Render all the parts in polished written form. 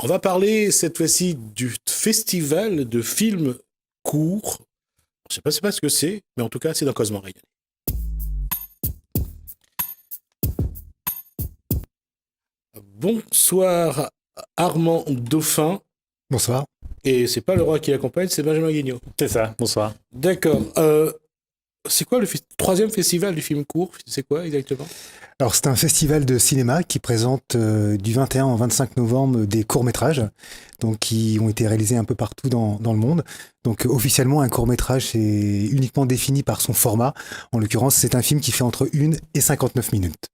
On va parler cette fois-ci du festival de films courts. Je ne sais pas ce que c'est, mais en tout cas, c'est dans Cosmo Rayonné. Bonsoir Armand Dauphin. Bonsoir. Et c'est pas le roi qui l'accompagne, c'est Benjamin Guignot. C'est ça, bonsoir. D'accord. C'est quoi le troisième festival du film court? C'est quoi exactement? Alors c'est un festival de cinéma qui présente du 21 au 25 novembre des courts-métrages donc, qui ont été réalisés un peu partout dans le monde. Donc officiellement un court-métrage est uniquement défini par son format. En l'occurrence c'est un film qui fait entre 1 et 59 minutes.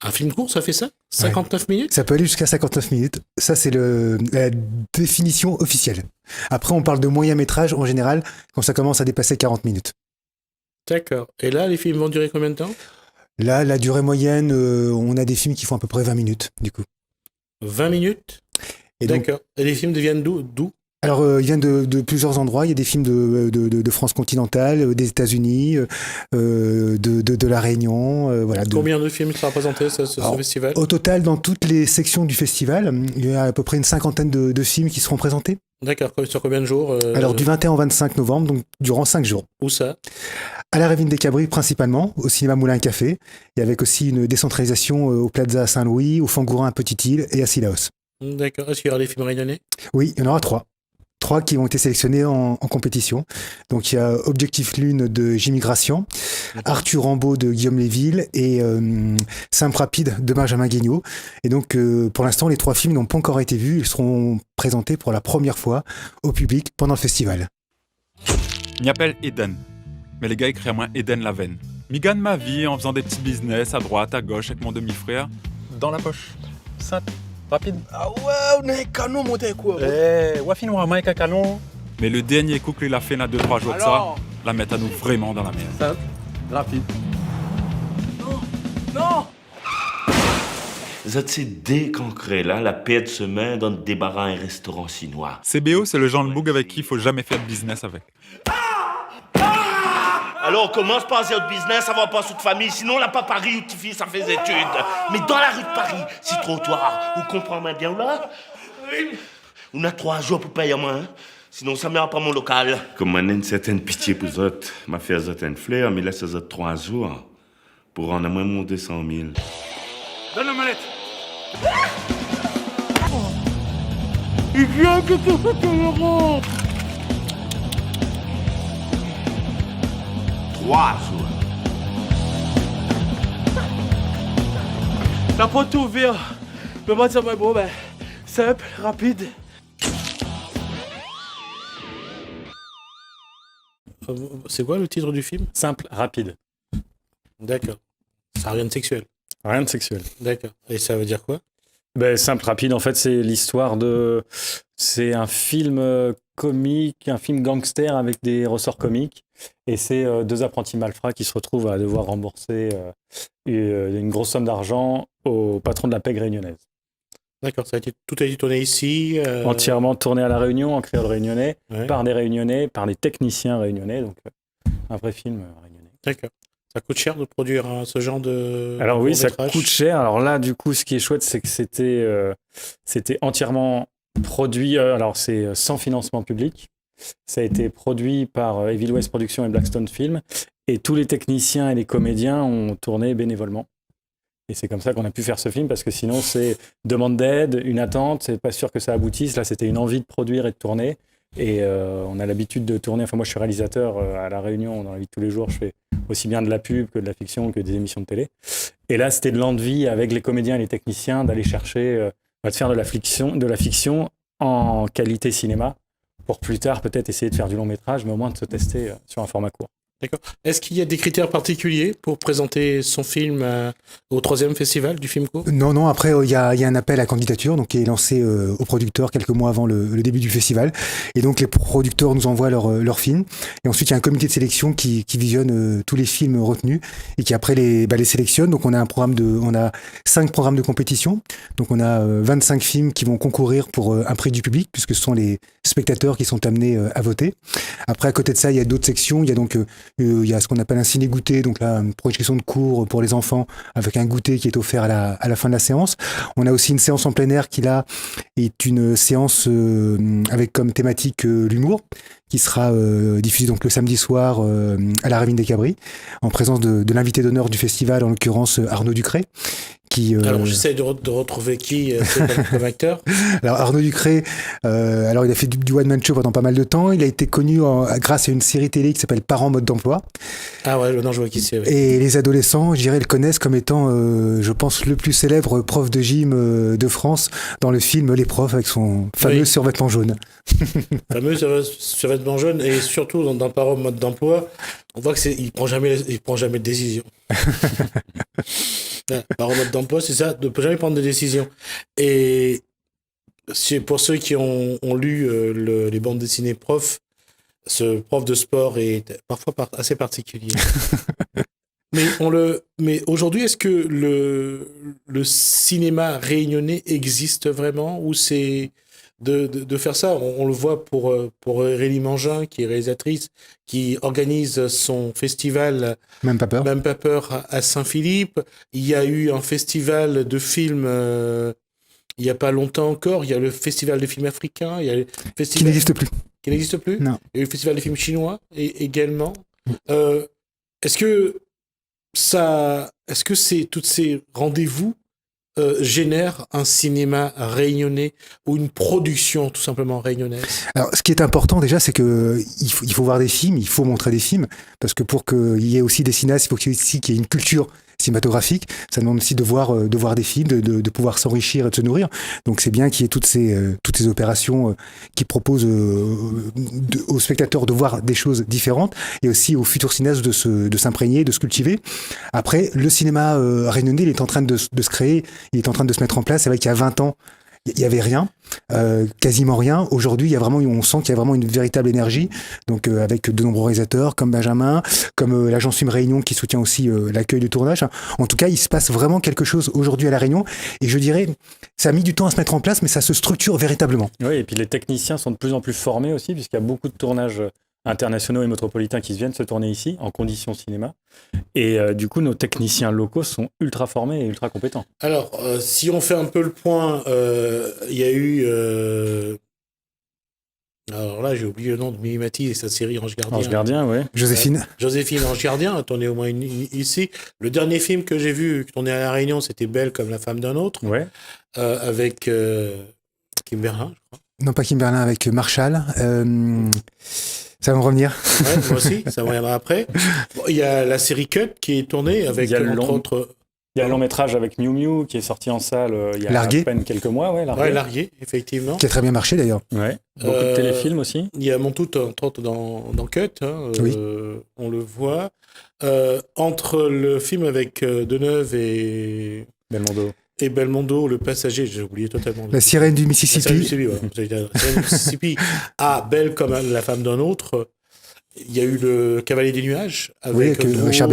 Un film court, ça fait ça? 59 minutes? Ça peut aller jusqu'à 59 minutes. Ça, c'est la définition officielle. Après, on parle de moyen métrage en général quand ça commence à dépasser 40 minutes. D'accord. Et là, les films vont durer combien de temps? Là, la durée moyenne, on a des films qui font à peu près 20 minutes, du coup. 20 minutes? Et donc, d'accord. Et les films viennent d'où? Alors, ils viennent de plusieurs endroits. Il y a des films de France continentale, des États-Unis, de La Réunion. Voilà, combien de films sera présenté ce festival? Au total, dans toutes les sections du festival, il y a à peu près une cinquantaine de films qui seront présentés. D'accord. Sur combien de jours? Alors, du 21 au 25 novembre, donc durant 5 jours. Où ça? À la Ravine des Cabris, principalement, au cinéma Moulin Café. Et avec aussi une décentralisation au Plaza Saint-Louis, au Fangourin à Petite-Île et à Sillaos. D'accord. Est-ce qu'il y aura des films réunionnais? Oui, il y en aura 3. 3 qui ont été sélectionnés en compétition. Donc il y a Objectif Lune de Jimmy Gracian, Arthur Rambaud de Guillaume Léville et Simple Rapide de Benjamin Guignot. Et donc pour l'instant, les 3 films n'ont pas encore été vus. Ils seront présentés pour la première fois au public pendant le festival. Je m'appelle Eden, mais les gars écrivent à moi Eden Laven. Je gagne ma vie en faisant des petits business à droite, à gauche avec mon demi-frère. Dans la poche. Simple. Rapide. Ah ouais, on a un canon monté quoi. Wafin ou avec un canon. Mais le dernier coup qu'il a fait, là, 2-3 jours de ça, la met à nous vraiment dans la merde. Simple, rapide. Non. Vous êtes décancré là, la paix de semaine dans le débarras un restaurant chinois. CBO, c'est le genre de boug avec qui il faut jamais faire de business avec. Alors on commence par faire de business, ça va pas sous de famille, sinon on n'a pas Paris où tu fais ça fait études. Mais dans la rue de Paris, si trottoir, vous comprenez bien là? On a 3 jours pour payer à moi, hein? Sinon ça ne met pas mon local. Comme on a une certaine pitié pour vous autres, m'a fait une fleur, mais laisse les 3 jours pour rendre à moins mon 200 000. Donne la mallette. Il vient que tu fais le rond. 3 jours. La porte est ouverte. Le matin, bon, ben, simple, rapide. C'est quoi le titre du film? Simple, rapide. D'accord. Ça n'a rien de sexuel. Rien de sexuel. D'accord. Et ça veut dire quoi? Simple, rapide, en fait, c'est l'histoire de... C'est un film comique, un film gangster avec des ressorts comiques. Et c'est 2 apprentis malfrats qui se retrouvent à devoir rembourser une grosse somme d'argent au patron de la PEG réunionnaise. D'accord, tout a été tourné ici. Entièrement tourné à La Réunion, en créole réunionnais, Ouais. par des Réunionnais, par des techniciens réunionnais. Donc, un vrai film réunionnais. D'accord. Ça coûte cher de produire ce genre de. Alors oui, ça court-métrage? coûte cher. Alors là, du coup, ce qui est chouette, c'est que c'était entièrement produit. Alors c'est sans financement public. Ça a été produit par Evil West Productions et Blackstone Film. Et tous les techniciens et les comédiens ont tourné bénévolement. Et c'est comme ça qu'on a pu faire ce film, parce que sinon, c'est demande d'aide, une attente, c'est pas sûr que ça aboutisse. Là, c'était une envie de produire et de tourner. Et on a l'habitude de tourner. Enfin, moi, je suis réalisateur à La Réunion. Dans la vie de tous les jours, je fais aussi bien de la pub que de la fiction, que des émissions de télé. Et là, c'était de l'envie, avec les comédiens et les techniciens, d'aller chercher, de faire de la fiction en qualité cinéma, pour plus tard, peut-être essayer de faire du long métrage, mais au moins de se tester sur un format court. D'accord. Est-ce qu'il y a des critères particuliers pour présenter son film au 3e festival du film court? Non, après, il y a un appel à candidature donc, qui est lancé aux producteurs quelques mois avant le début du festival. Et donc, les producteurs nous envoient leurs films. Et ensuite, il y a un comité de sélection qui visionne tous les films retenus et qui, après, les sélectionne. Donc, on a 5 programmes de compétition. Donc, on a 25 films qui vont concourir pour un prix du public, puisque ce sont les spectateurs qui sont amenés à voter. Après, à côté de ça, il y a d'autres sections. Il y a donc Il y a ce qu'on appelle un ciné-goûter, donc là, une projection de cours pour les enfants avec un goûter qui est offert à la fin de la séance. On a aussi une séance en plein air qui, là, est une séance avec comme thématique l'humour, qui sera diffusée donc le samedi soir à la Ravine des Cabris, en présence de l'invité d'honneur du festival, en l'occurrence Arnaud Ducré. Alors j'essaie de retrouver qui comme acteur. Alors Arnaud Ducré, alors il a fait du one-man show pendant pas mal de temps. Il a été connu grâce à une série télé qui s'appelle Parents mode d'emploi. Ah ouais, non, je vois qui c'est. Ouais. Et les adolescents, je dirais, le connaissent comme étant, je pense, le plus célèbre prof de gym de France dans le film Les Profs avec son fameux survêtement jaune. Fameux survêtement jaune, et surtout dans Parents mode d'emploi, on voit qu'il prend jamais de décision. Parents mode d'emploi, c'est ça, ne peut jamais prendre de décision. Et c'est pour ceux qui ont lu les bandes dessinées Prof, ce prof de sport est parfois assez particulier. Mais aujourd'hui, est-ce que le cinéma réunionnais existe vraiment, ou c'est de faire ça? On le voit pour Aurélie Mangin, qui est réalisatrice, qui organise son festival Même pas peur à Saint-Philippe. Il y a eu un festival de films il n'y a pas longtemps encore. Il y a le festival de films africains. Il y a le festival... Qui n'existe plus. Qui n'existe plus. Non. Il y a eu le festival de films chinois également. Est-ce que tous ces rendez-vous génèrent un cinéma réunionnais ou une production tout simplement réunionnaise? Alors, ce qui est important déjà, c'est que il faut voir des films, il faut montrer des films, parce que pour qu'il y ait aussi des cinéastes, il faut qu'il y ait une culture cinématographique. Ça demande aussi de voir des films, de pouvoir s'enrichir et de se nourrir. Donc c'est bien qu'il y ait toutes ces opérations qui proposent aux spectateurs de voir des choses différentes, et aussi aux futurs cinéastes de s'imprégner, de se cultiver. Après, le cinéma réunionnais, il est en train de se créer, il est en train de se mettre en place. C'est vrai qu'il y a 20 ans, il n'y avait rien, quasiment rien. Aujourd'hui, on sent qu'il y a vraiment une véritable énergie, donc avec de nombreux réalisateurs comme Benjamin, comme l'agence Film Réunion qui soutient aussi l'accueil du tournage. En tout cas, il se passe vraiment quelque chose aujourd'hui à La Réunion, et je dirais, ça a mis du temps à se mettre en place, mais ça se structure véritablement. Oui, et puis les techniciens sont de plus en plus formés aussi, puisqu'il y a beaucoup de tournages internationaux et métropolitains qui viennent se tourner ici, en conditions cinéma. Et du coup, nos techniciens locaux sont ultra formés et ultra compétents. Alors, si on fait un peu le point, il y a eu... Alors là, j'ai oublié le nom de Mimimati et sa série Ange Gardien. Ange Gardien, oui. Joséphine Ange Gardien, tourné au moins ici. Le dernier film que j'ai vu, tourné à La Réunion, c'était Belle comme la femme d'un autre. Ouais. Avec Kim Berlin, je crois. Non, pas Kim Berlin, avec Marshall. Ça va me revenir. Ouais, moi aussi, ça me reviendra après. Bon, il y a la série Cut qui est tournée avec, entre autres... Il y a un long métrage avec Miu Miu qui est sorti en salle il y a Largué. à peine quelques mois. Ouais, Largué, effectivement. Qui a très bien marché d'ailleurs. Ouais. Beaucoup de téléfilms aussi. Il y a Montout, entre autres, dans Cut. Oui. On le voit. Entre le film avec Deneuve et... Belmondo. Et Belmondo, le passager, j'ai oublié totalement. La sirène du Mississippi. La sirène du Mississippi. Ah, Belle comme la femme d'un autre. Il y a eu le Cavalier des Nuages avec Richard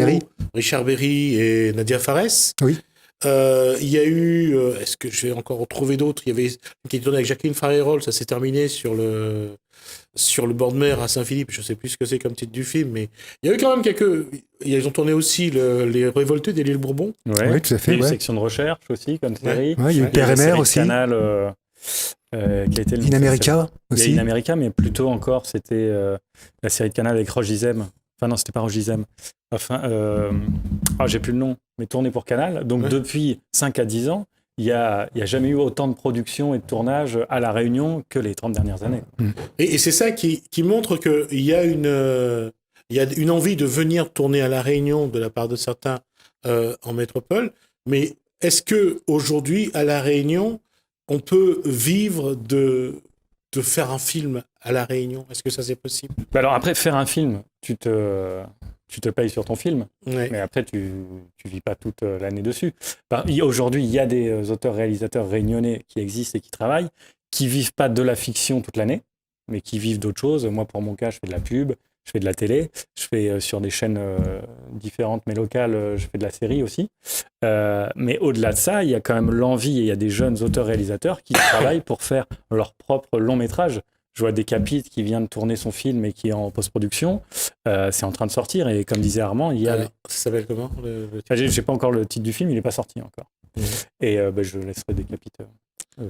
Berry et Nadia Fares. Oui. Il y a eu, est-ce que je vais encore en trouver d'autres? Il y avait qui était tourné avec Jacqueline Farerol, ça s'est terminé sur le bord de mer à Saint-Philippe. Je ne sais plus ce que c'est comme titre du film, mais il y a eu quand même ils ont tourné aussi Les Révoltés de l'île Bourbon. Ouais. Oui, tout à fait. Il y a eu Section de recherche aussi comme série. Ouais, il y a eu Père et Mère aussi. Canal, qui a été In America aussi. Il y a In America, mais plutôt encore, c'était la série de Canal avec Roche Dizem. Enfin non, c'était pas Roche Dizem. Enfin, j'ai plus le nom, mais tourné pour Canal. Donc depuis 5 à 10 ans, il n'y a jamais eu autant de production et de tournage à La Réunion que les 30 dernières années. Et c'est ça qui montre qu'il y a une envie de venir tourner à La Réunion de la part de certains en métropole. Mais est-ce qu'aujourd'hui, à La Réunion, on peut vivre de faire un film à La Réunion? Est-ce que ça, c'est possible? Alors après, faire un film, tu te payes sur ton film, mais après, tu vis pas toute l'année dessus. Aujourd'hui, il y a des auteurs-réalisateurs réunionnais qui existent et qui travaillent, qui vivent pas de la fiction toute l'année, mais qui vivent d'autres choses. Moi, pour mon cas, je fais de la pub, je fais de la télé, je fais sur des chaînes différentes mais locales, je fais de la série aussi. Mais au-delà de ça, il y a quand même l'envie, et il y a des jeunes auteurs-réalisateurs qui travaillent pour faire leur propre long métrage. Je vois Decapit qui vient de tourner son film et qui est en post-production. C'est en train de sortir. Et comme disait Armand, il y a... Alors, ça s'appelle comment J'ai pas encore le titre du film, il n'est pas sorti encore. Et je laisserai Decapit.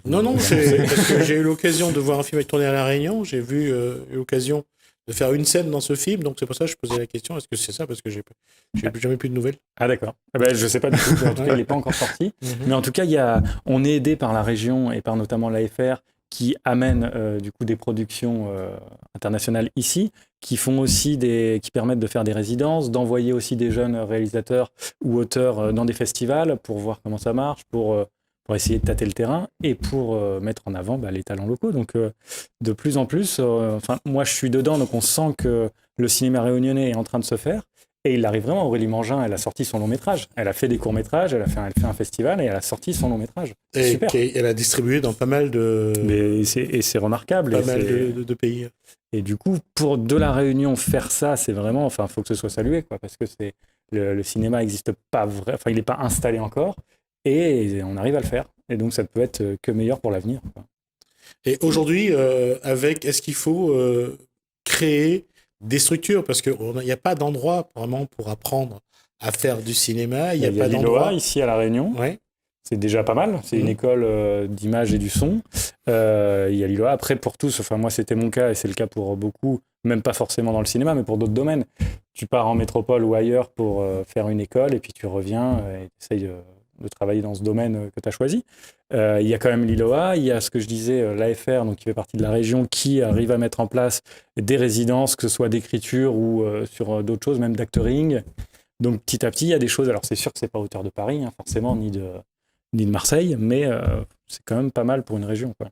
Non, c'est parce que j'ai eu l'occasion de voir un film être tourné à La Réunion. J'ai eu l'occasion de faire une scène dans ce film. Donc, c'est pour ça que je posais la question. Est-ce que c'est ça? Parce que j'ai jamais plus de nouvelles. Ah, d'accord. Je sais pas du tout. En tout cas, il n'est pas encore sorti. Mais en tout cas, on est aidé par la région et par notamment l'AFR qui amène du coup des productions internationales ici, qui font aussi qui permettent de faire des résidences, d'envoyer aussi des jeunes réalisateurs ou auteurs dans des festivals pour voir comment ça marche, pour essayer de tâter le terrain et pour mettre en avant les talents locaux. Donc, de plus en plus, moi, je suis dedans, donc on sent que le cinéma réunionnais est en train de se faire. Et il arrive vraiment, Aurélie Mangin, elle a sorti son long-métrage. Elle a fait des courts-métrages, elle fait un festival et elle a sorti son long-métrage. Et super. Elle a distribué dans pas mal de... Et c'est remarquable. Pas mal de pays. Et du coup, pour de la Réunion, faire ça, c'est vraiment... Enfin, il faut que ce soit salué, quoi, parce que le cinéma n'existe pas vrai, enfin, il n'est pas installé encore. Et on arrive à le faire. Et donc, ça peut être que meilleur pour l'avenir, quoi. Et aujourd'hui, est-ce qu'il faut créer des structures? Parce qu'il n'y a pas d'endroit vraiment pour apprendre à faire du cinéma. Il y a pas d'endroit. Ici à La Réunion. Ouais. C'est déjà pas mal. C'est une école d'image et du son. Il y a l'ILOA. Après, pour tous, enfin, moi, c'était mon cas et c'est le cas pour beaucoup, même pas forcément dans le cinéma, mais pour d'autres domaines. Tu pars en métropole ou ailleurs pour faire une école et puis tu reviens et tu essayes de travailler dans ce domaine que tu as choisi. Il y a quand même l'ILOA, il y a ce que je disais, l'AFR, donc qui fait partie de la région, qui arrive à mettre en place des résidences, que ce soit d'écriture ou sur d'autres choses, même d'actoring. Donc petit à petit, il y a des choses. Alors c'est sûr que c'est pas à hauteur de Paris, forcément, ni de Marseille, mais c'est quand même pas mal pour une région, quoi.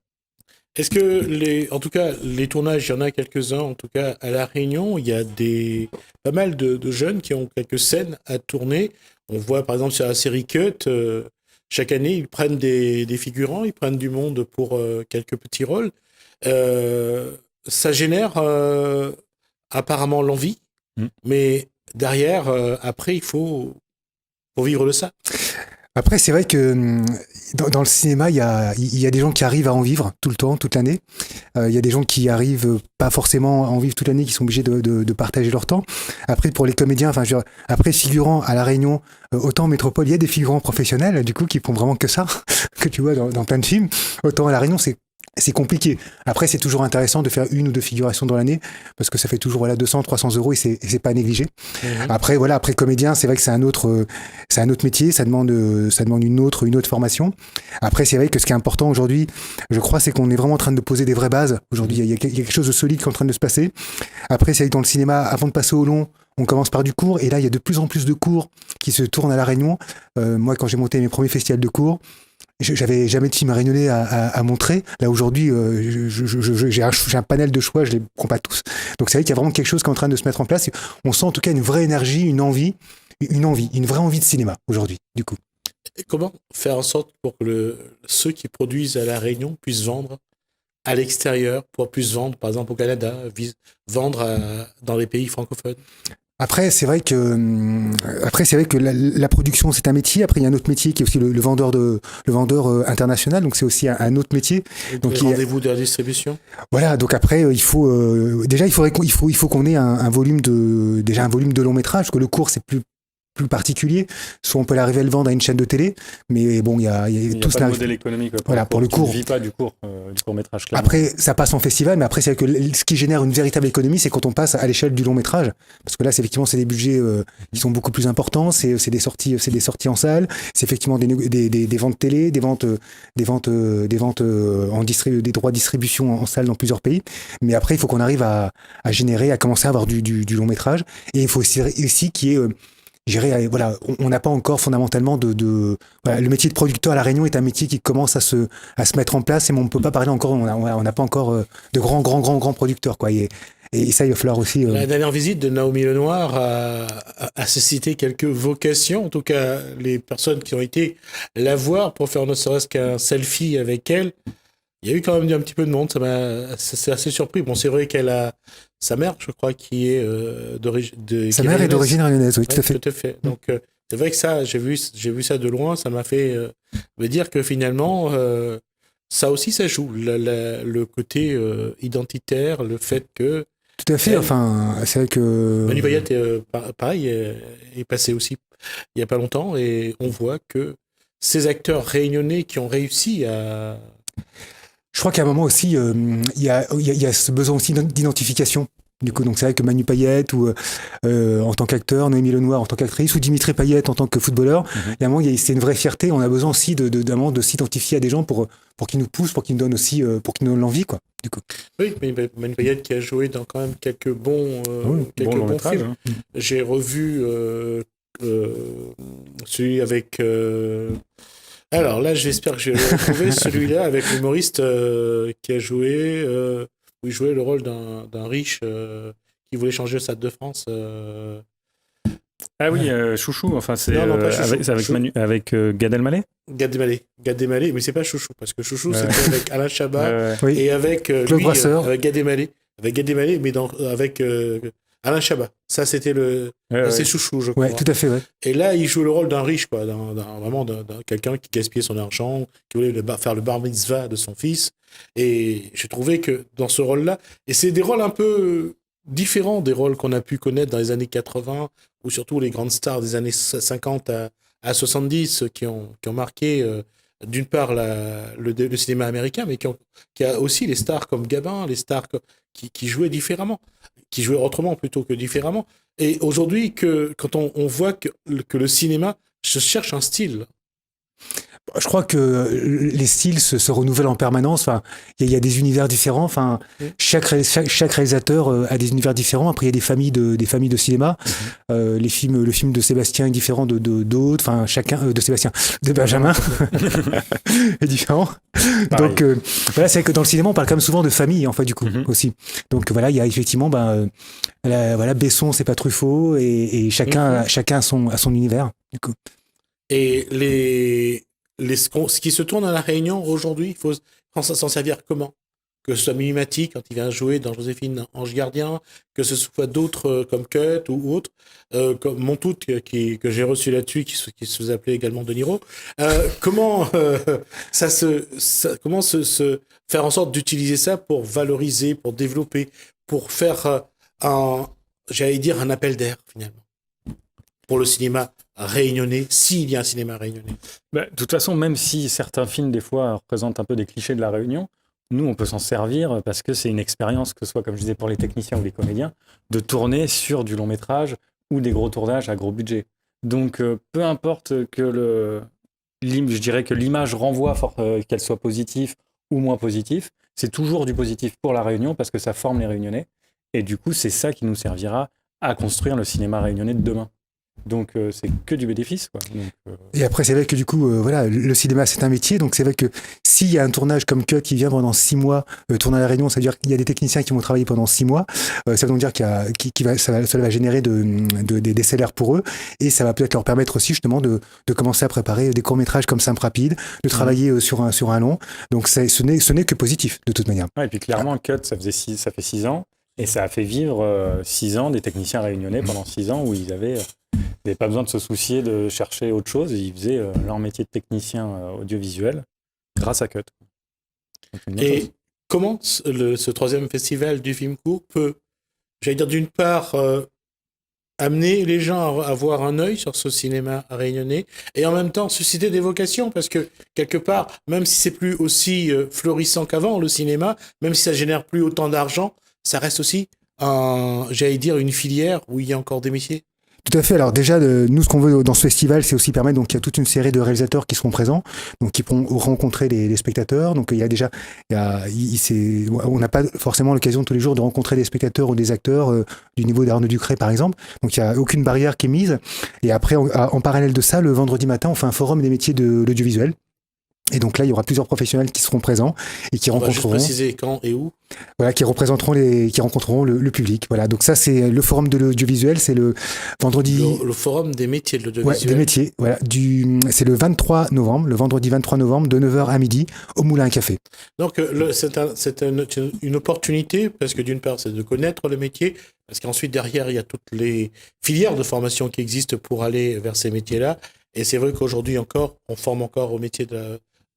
Est-ce que, en tout cas, les tournages, il y en a quelques-uns, en tout cas à La Réunion, il y a pas mal de jeunes qui ont quelques scènes à tourner. On voit par exemple sur la série Cut, chaque année, ils prennent des figurants, ils prennent du monde pour quelques petits rôles. Ça génère apparemment l'envie, mais derrière, après, il faut vivre de ça. Après, c'est vrai que dans le cinéma, il y a des gens qui arrivent à en vivre tout le temps, toute l'année. Il y a des gens qui arrivent pas forcément à en vivre toute l'année, qui sont obligés de partager leur temps. Après, pour les comédiens, après figurants à La Réunion, autant en métropole, il y a des figurants professionnels, du coup, qui font vraiment que ça, que tu vois dans plein de films. Autant à La Réunion, c'est compliqué. Après, c'est toujours intéressant de faire une ou deux figurations dans l'année parce que ça fait toujours 200, 300 € et c'est pas négligé. Après comédien, c'est vrai que c'est un autre métier. Ça demande une autre formation. Après, c'est vrai que ce qui est important aujourd'hui, je crois, c'est qu'on est vraiment en train de poser des vraies bases. Aujourd'hui, il y a quelque chose de solide qui est en train de se passer. Après, c'est vrai que dans le cinéma, avant de passer au long, on commence par du court et là, il y a de plus en plus de courts qui se tournent à La Réunion. Moi, quand j'ai monté mes premiers festivals de courts, j'avais jamais de film réunionnais à montrer. Là, aujourd'hui, j'ai un panel de choix, je les prends pas tous. Donc, c'est vrai qu'il y a vraiment quelque chose qui est en train de se mettre en place. On sent en tout cas une vraie énergie, une vraie envie de cinéma aujourd'hui, du coup. Et comment faire en sorte pour que ceux qui produisent à La Réunion puissent vendre à l'extérieur, puissent vendre, par exemple, au Canada, vendre dans les pays francophones? Après, c'est vrai que la production, c'est un métier. Après, il y a un autre métier qui est aussi le vendeur international. Donc, c'est aussi un autre métier. Donc, rendez-vous de la distribution. Voilà. Donc après, il faut qu'on ait un volume de long métrage, parce que le court, c'est plus particulier. Soit on peut l'arriver à le vendre à une chaîne de télé, mais bon, il y a tout ce modèle économique. Voilà, pour le court. Tu ne vis pas du court métrage. Clairement. Après, ça passe en festival, mais après, c'est que ce qui génère une véritable économie, c'est quand on passe à l'échelle du long métrage, parce que là, c'est effectivement, c'est des budgets qui sont beaucoup plus importants. C'est des sorties en salle. C'est effectivement des ventes télé, des ventes des droits de distribution en salle dans plusieurs pays. Mais après, il faut qu'on arrive à commencer à avoir du long métrage. Et il faut aussi qu'il y ait on n'a pas encore fondamentalement le métier de producteur à La Réunion est un métier qui commence à se mettre en place, mais on ne peut pas parler encore, on n'a pas encore de grands producteurs, quoi. Et ça, il va falloir aussi... La dernière visite de Naomi Lenoir a suscité quelques vocations, en tout cas les personnes qui ont été la voir pour faire ne serait-ce qu'un selfie avec elle. Il y a eu quand même un petit peu de monde, c'est assez surpris. Bon, c'est vrai qu'elle a sa mère, je crois, qui est d'origine... Sa mère est d'origine réunionnaise, oui, tout à fait. Tout à fait. Donc, c'est vrai que ça, j'ai vu ça de loin, ça m'a fait me dire que finalement, ça aussi, ça joue. Le côté identitaire, le fait que Tout à fait. Enfin, c'est vrai que Manu Payette, pareil, est passé aussi il n'y a pas longtemps, et on voit que ces acteurs réunionnais qui ont réussi à... je crois qu'à un moment aussi, il y a ce besoin aussi d'identification. Du coup, donc c'est vrai que Manu Payette ou en tant qu'acteur, Noémie Lenoir en tant qu'actrice ou Dimitri Payette en tant que footballeur, il y a un moment, c'est une vraie fierté. On a besoin aussi d'un moment de s'identifier à des gens pour qu'ils nous poussent, pour qu'ils nous donnent aussi, pour qu'ils nous donnent l'envie, quoi. Du coup. Oui, mais Manu Payette qui a joué dans quand même quelques bons long-métrage, films. hein. J'ai revu celui avec... Alors là, j'espère que je vais retrouver celui-là avec l'humoriste qui a joué... où il jouait le rôle d'un riche qui voulait changer le Stade de France. Ah oui, Chouchou, enfin c'est Non, pas Chouchou. avec Gad Elmaleh. Gad Elmaleh, mais c'est pas Chouchou, parce que Chouchou, c'était avec Alain Chabat Oui. et avec Claude Brasseur. avec Gad Elmaleh. Avec Gad Elmaleh, mais avec Alain Chabat. Ça, c'était c'est Chouchou, je crois. Ouais, tout à fait, ouais. Et là, il joue le rôle d'un riche, quoi, vraiment d'un quelqu'un qui gaspillait son argent, qui voulait faire le bar mitzvah de son fils. Et j'ai trouvé que dans ce rôle-là, et c'est des rôles un peu différents des rôles qu'on a pu connaître dans les années 80, ou surtout les grandes stars des années 50 à 70 qui ont marqué d'une part le cinéma américain, mais qui a aussi les stars comme Gabin, les stars qui jouaient différemment, qui jouaient autrement plutôt que différemment. Et aujourd'hui, quand on voit que le cinéma se cherche un style. Je crois que les styles se renouvellent en permanence. Enfin, il y a des univers différents. Enfin, chaque réalisateur a des univers différents. Après, il y a des familles de cinéma. Le film de Sébastien est différent de d'autres. Enfin, de Benjamin est différent. Pareil. Donc, voilà, c'est vrai que dans le cinéma, on parle quand même souvent de famille, en fait, du coup, aussi. Donc, voilà, il y a effectivement, voilà, Besson, c'est pas Truffaut, et chacun a son univers, du coup. Et ce qui se tourne à La Réunion aujourd'hui, il faut s'en servir comment? Que ce soit Mimimati quand il vient jouer dans Joséphine Ange Gardien, que ce soit d'autres comme Cut ou autres, comme Montout que j'ai reçu là-dessus, qui se faisait appeler également De Niro. Comment comment se faire en sorte d'utiliser ça pour valoriser, pour développer, pour faire j'allais dire un appel d'air finalement pour le cinéma réunionnais, s'il y a un cinéma réunionnais. De toute façon, même si certains films, des fois, représentent un peu des clichés de la Réunion, nous, on peut s'en servir parce que c'est une expérience, que ce soit, comme je disais, pour les techniciens ou les comédiens, de tourner sur du long métrage ou des gros tournages à gros budget. Donc, peu importe je dirais que l'image renvoie, qu'elle soit positive ou moins positive, c'est toujours du positif pour la Réunion parce que ça forme les Réunionnais. Et du coup, c'est ça qui nous servira à construire le cinéma réunionnais de demain. Donc, c'est que du bénéfice, quoi. Donc, Et après, c'est vrai que du coup, voilà, le cinéma, c'est un métier. Donc, c'est vrai que s'il y a un tournage comme Cut qui vient pendant 6 mois, tourner à La Réunion, ça veut dire qu'il y a des techniciens qui vont travailler pendant 6 mois. Ça veut donc dire ça va générer des salaires pour eux. Et ça va peut-être leur permettre aussi, justement, de commencer à préparer des courts-métrages comme Simple Rapide, de travailler sur un long. Donc, ce n'est que positif, de toute manière. Ouais, et puis, clairement, Cut, ça fait 6 ans. Et ça a fait vivre 6 ans des techniciens réunionnais pendant 6 ans où ils n'avaient pas besoin de se soucier de chercher autre chose. Ils faisaient leur métier de technicien audiovisuel grâce à Cut. Et comment ce troisième festival du film court peut, j'allais dire d'une part, amener les gens à avoir un œil sur ce cinéma réunionnais et en même temps susciter des vocations parce que quelque part, même si c'est plus aussi florissant qu'avant le cinéma, même si ça génère plus autant d'argent, ça reste aussi j'allais dire une filière où il y a encore des métiers. Tout à fait. Alors déjà, nous, ce qu'on veut dans ce festival, c'est aussi permettre, donc il y a toute une série de réalisateurs qui seront présents, donc qui pourront rencontrer les spectateurs. Donc on n'a pas forcément l'occasion tous les jours de rencontrer des spectateurs ou des acteurs du niveau d'Arnaud Ducré, par exemple. Donc il n'y a aucune barrière qui est mise. Et après, en parallèle de ça, le vendredi matin, on fait un forum des métiers de l'audiovisuel. Et donc là, il y aura plusieurs professionnels qui seront présents et qui rencontreront. On va juste préciser quand et où. Voilà, qui rencontreront le public. Voilà. Donc ça, c'est le forum de l'audiovisuel, c'est le vendredi. Le forum des métiers de l'audiovisuel. Ouais, des métiers. Voilà. C'est le 23 novembre, le vendredi 23 novembre, de 9h à midi, au Moulin à Café. Donc c'est une opportunité parce que d'une part, c'est de connaître le métier, parce qu'ensuite derrière, il y a toutes les filières de formation qui existent pour aller vers ces métiers-là. Et c'est vrai qu'aujourd'hui encore, on forme encore au métier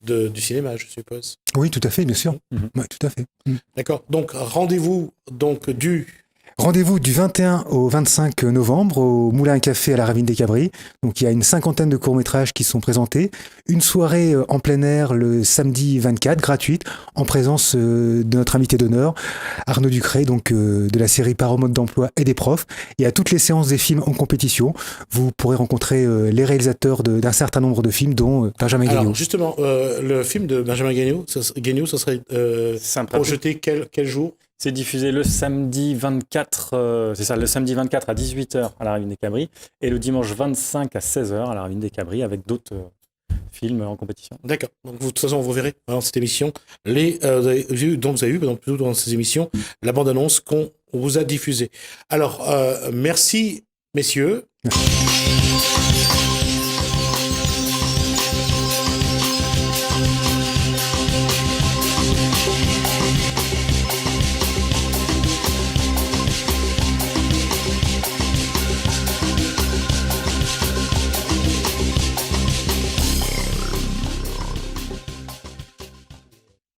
du cinéma, je suppose. Oui, tout à fait, bien sûr. Ouais, tout à fait. D'accord. Donc, rendez-vous Rendez-vous du 21 au 25 novembre au Moulin à Café à la Ravine des Cabris. Donc il y a une 50aine de courts-métrages qui sont présentés. Une soirée en plein air le samedi 24, gratuite, en présence de notre invité d'honneur, Arnaud Ducré, donc de la série Par au mode d'emploi et des profs. Et à toutes les séances des films en compétition, vous pourrez rencontrer les réalisateurs d'un certain nombre de films, dont Benjamin Gagnon. Alors justement, le film de Benjamin Gagnon, ça serait projeté quel jour? C'est diffusé le samedi 24, c'est ça, le samedi 24 à 18h à la Ravine des Cabris et le dimanche 25 à 16h à la Ravine des Cabris avec d'autres films en compétition. D'accord. Donc, de toute façon, vous verrez dans cette émission, vous avez vu plutôt dans ces émissions, la bande-annonce qu'on vous a diffusée. Alors, merci, messieurs. Merci.